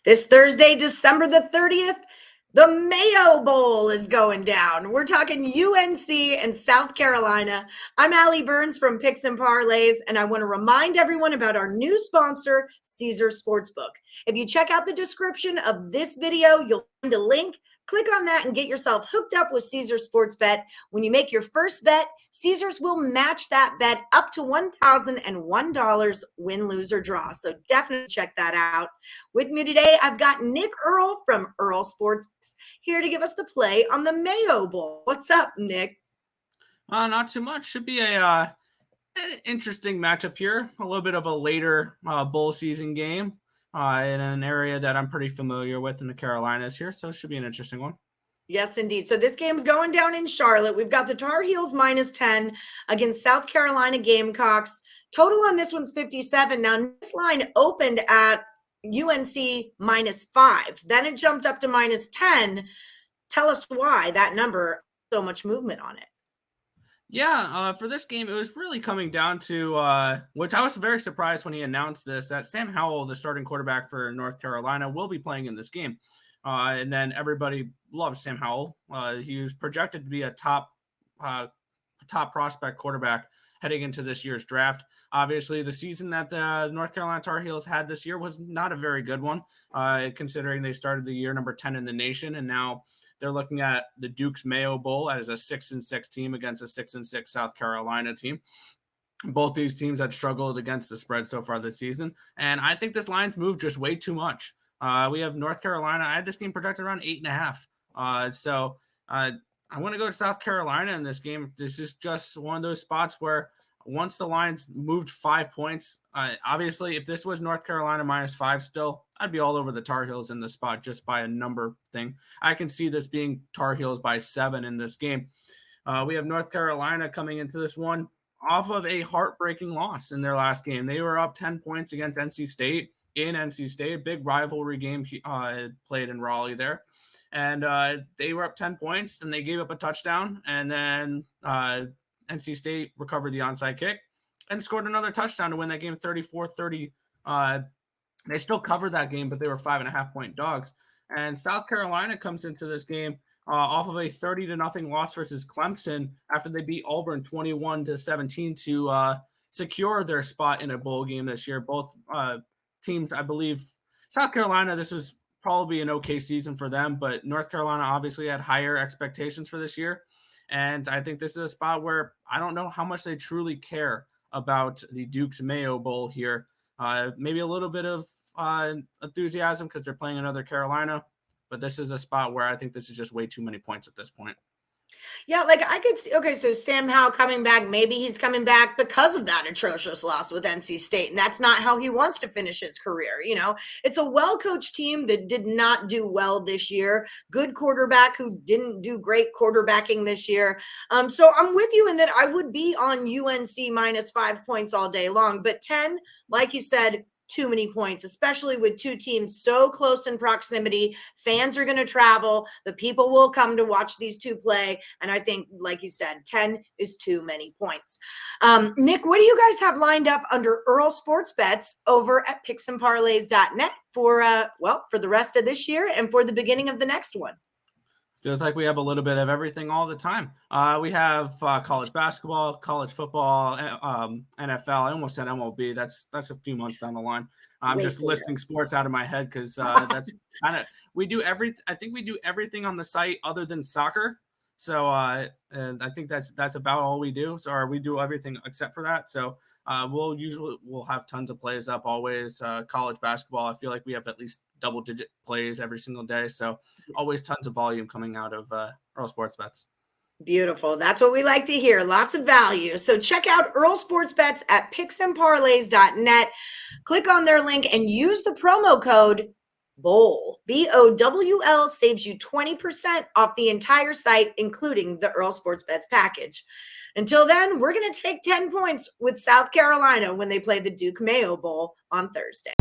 This Thursday, December the 30th, the Mayo Bowl is going down. We're talking UNC and South Carolina. I'm Allie Burns from Picks Parlays, and I want to remind everyone about our new sponsor, Caesar Sportsbook. If you check out the description of this video, you'll find a link. Click on that and get yourself hooked up with Caesar Sportsbet. When you make your first bet, Caesars will match that bet up to $1,001, win, lose, or draw. So definitely check that out. With me today, I've got Nick Earle from Earle Sports here to give us the play on the Mayo Bowl. What's up, Nick? Not too much. Should be an interesting matchup here. A little bit of a later bowl season game. In an area that I'm pretty familiar with in the Carolinas here. So it should be an interesting one. Yes, indeed. So this game's going down in Charlotte. We've got the Tar Heels -10 against South Carolina Gamecocks. Total on this one's 57. Now, this line opened at UNC -5. Then it jumped up to -10. Tell us why that number, so much movement on it. Yeah, for this game, it was really coming down to, which I was very surprised when he announced this, that Sam Howell, the starting quarterback for North Carolina, will be playing in this game. And then everybody loves Sam Howell. He was projected to be a top prospect quarterback heading into this year's draft. Obviously, the season that the North Carolina Tar Heels had this year was not a very good one, considering they started the year number 10 in the nation, and now they're looking at the Duke's Mayo Bowl as a 6-6 team against a 6-6 South Carolina team. Both these teams had struggled against the spread so far this season. And I think this line's moved just way too much. We have North Carolina. I had this game projected around 8.5. So I want to go to South Carolina in this game. This is just one of those spots where once the line's moved 5 points, obviously, if this was North Carolina -5 still, I'd be all over the Tar Heels in this spot just by a number thing. I can see this being Tar Heels by 7 in this game. We have North Carolina coming into this one off of a heartbreaking loss in their last game. They were up 10 points against NC State in NC State, big rivalry game played in Raleigh there. And they were up 10 points, and they gave up a touchdown, and then NC State recovered the onside kick and scored another touchdown to win that game 34-30. They still covered that game, but they were 5.5-point dogs. And South Carolina comes into this game off of a 30-0 loss versus Clemson after they beat Auburn 21-17 to secure their spot in a bowl game this year. Both teams, I believe, South Carolina, this is probably an okay season for them, but North Carolina obviously had higher expectations for this year. And I think this is a spot where I don't know how much they truly care about the Duke's Mayo Bowl here. Maybe a little bit of enthusiasm because they're playing another Carolina, but this is a spot where I think this is just way too many points at this point. Yeah, like I could see, okay, so Sam Howell coming back, maybe he's coming back because of that atrocious loss with NC State, and that's not how he wants to finish his career. You know, it's a well-coached team that did not do well this year, good quarterback who didn't do great quarterbacking this year. So I'm with you in that I would be on UNC -5 points all day long, but 10, like you said, too many points, especially with two teams so close in proximity. Fans are going to travel. The people will come to watch these two play. And I think, like you said, 10 is too many points. Nick, what do you guys have lined up under Earle Sports Bets over at picksandparlays.net for the rest of this year and for the beginning of the next one? Feels like we have a little bit of everything all the time. We have college basketball, college football, NFL. I almost said MLB. That's a few months down the line. I'm just listing sports out of my head because that's kind of I think we do everything on the site other than soccer. So and I think that's about all we do. So we do everything except for that. So we'll have tons of plays up always. College basketball, I feel like we have at least double-digit plays every single day. So always tons of volume coming out of Earle Sports Bets. Beautiful. That's what we like to hear. Lots of value. So check out Earle Sports Bets at picksandparlays.net. Click on their link and use the promo code BOWL. BOWL saves you 20% off the entire site, including the Earle Sports Bets package. Until then, we're going to take 10 points with South Carolina when they play the Duke Mayo Bowl on Thursday.